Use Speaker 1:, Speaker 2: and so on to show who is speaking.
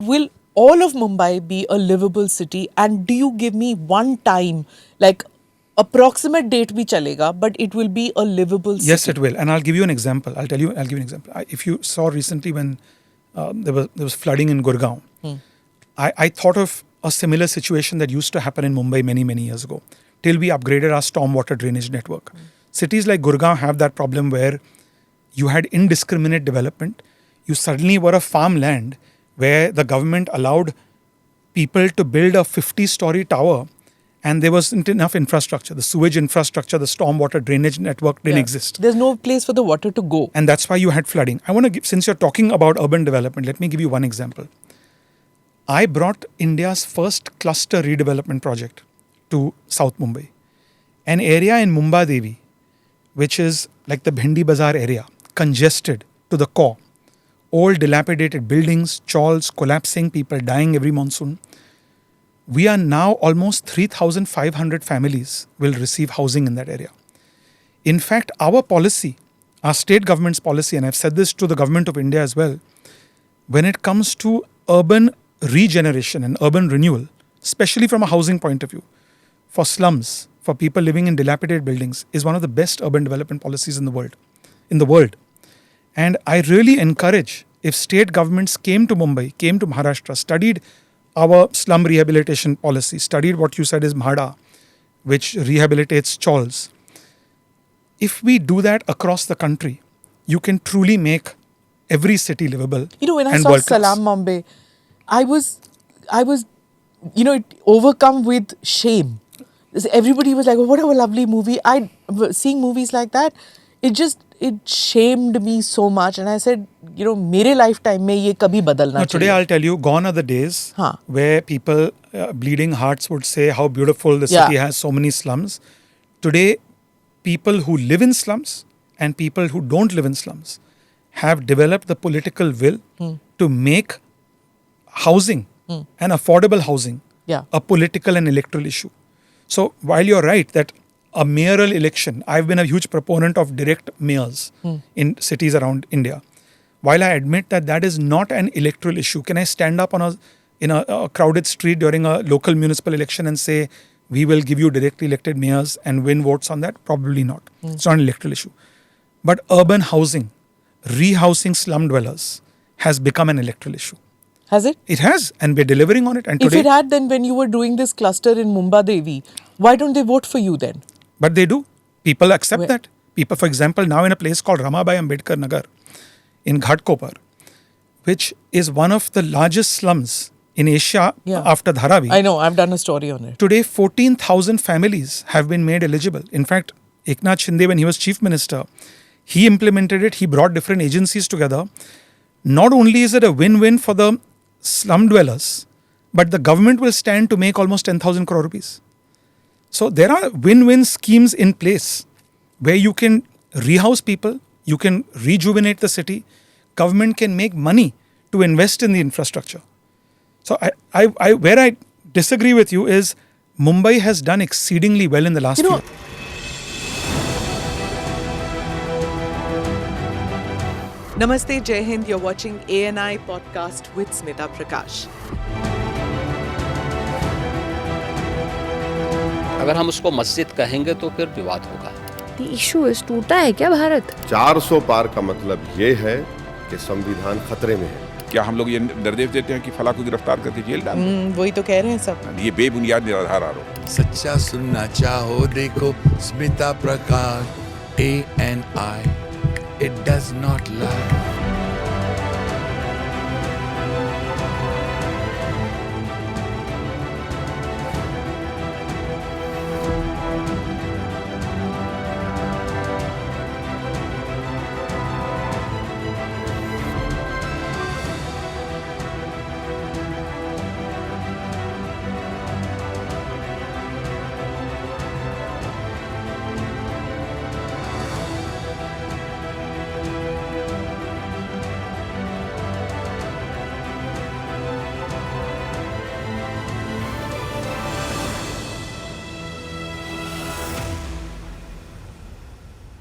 Speaker 1: will all of Mumbai be a livable city? And do you give me one time, like approximate date bhi chalega, but it will be a livable city?
Speaker 2: Yes, it will. And I'll give you an example. I'll give you an example. If you saw recently when there was flooding in Gurugram, I thought of a similar situation that used to happen in Mumbai many, many years ago, till we upgraded our stormwater drainage network. Cities like Gurugram have that problem where you had indiscriminate development. You suddenly were a farmland where the government allowed people to build a 50-story tower and there wasn't enough infrastructure. The sewage infrastructure, the stormwater drainage network didn't exist.
Speaker 1: There's no place for the water to go.
Speaker 2: And that's why you had flooding. I want to give, since you're talking about urban development, let me give you one example. I brought India's first cluster redevelopment project to South Mumbai. An area in Mumbai Devi, which is like the Bhendi Bazaar area, congested to the core. Old dilapidated buildings, chawls collapsing, people dying every monsoon. We are now almost 3,500 families will receive housing in that area. In fact, our policy, our state government's policy, and I've said this to the government of India as well, when it comes to urban regeneration and urban renewal, especially from a housing point of view, for slums, for people living in dilapidated buildings, is one of the best urban development policies in the world. And I really encourage, if state governments came to Mumbai, came to Maharashtra, studied our slum rehabilitation policy, studied what you said is MHADA, which rehabilitates chawls. If we do that across the country, you can truly make every city livable.
Speaker 1: When I saw Salam Mumbai, I was, overcome with shame. Everybody was like, oh, what a lovely movie. Seeing movies like that, it shamed me so much. And I said, mere lifetime mein ye kabhi badalna chahiye.
Speaker 2: Today I'll tell you, gone are the days where people, bleeding hearts would say how beautiful the city has so many slums. Today, people who live in slums and people who don't live in slums have developed the political will to make housing and affordable housing a political and electoral issue. So while you're right that a mayoral election, I've been a huge proponent of direct mayors in cities around India. While I admit that is not an electoral issue, can I stand up in a crowded street during a local municipal election and say, we will give you directly elected mayors and win votes on that? Probably not. It's not an electoral issue. But urban housing, rehousing slum dwellers has become an electoral issue.
Speaker 1: Has it?
Speaker 2: It has, and we're delivering on it. And
Speaker 1: if it had, then when you were doing this cluster in Mumbai Devi, why don't they vote for you then?
Speaker 2: But they do. People accept that. People, for example, now in a place called Ramabai Ambedkar Nagar in Ghatkopar, which is one of the largest slums in Asia after Dharavi.
Speaker 1: I know, I've done a story on it.
Speaker 2: Today, 14,000 families have been made eligible. In fact, Eknath Shinde, when he was chief minister, he implemented it. He brought different agencies together. Not only is it a win-win for the slum dwellers, but the government will stand to make almost 10,000 crore rupees. So there are win-win schemes in place where you can rehouse people, you can rejuvenate the city, government can make money to invest in the infrastructure. So where I disagree with you is Mumbai has done exceedingly well in the last few years.
Speaker 1: Namaste, Jai Hind. You're watching ANI podcast with Smita Prakash.
Speaker 3: अगर हम उसको मस्जिद कहेंगे तो फिर विवाद होगा.
Speaker 4: The issue is टूटा है क्या भारत?
Speaker 5: 400 पार का मतलब ये है कि संविधान खतरे में है.
Speaker 6: क्या हम लोग ये निर्देश देते हैं कि फला को गिरफ्तार करके जेल डाल दें?
Speaker 1: वही तो कह रहे हैं सब.
Speaker 6: ये बेबुनियाद निराधार आरोप.
Speaker 7: सच्चा सुनना चाहो देखो स्मिता प्रकाश ANI. It does not lie.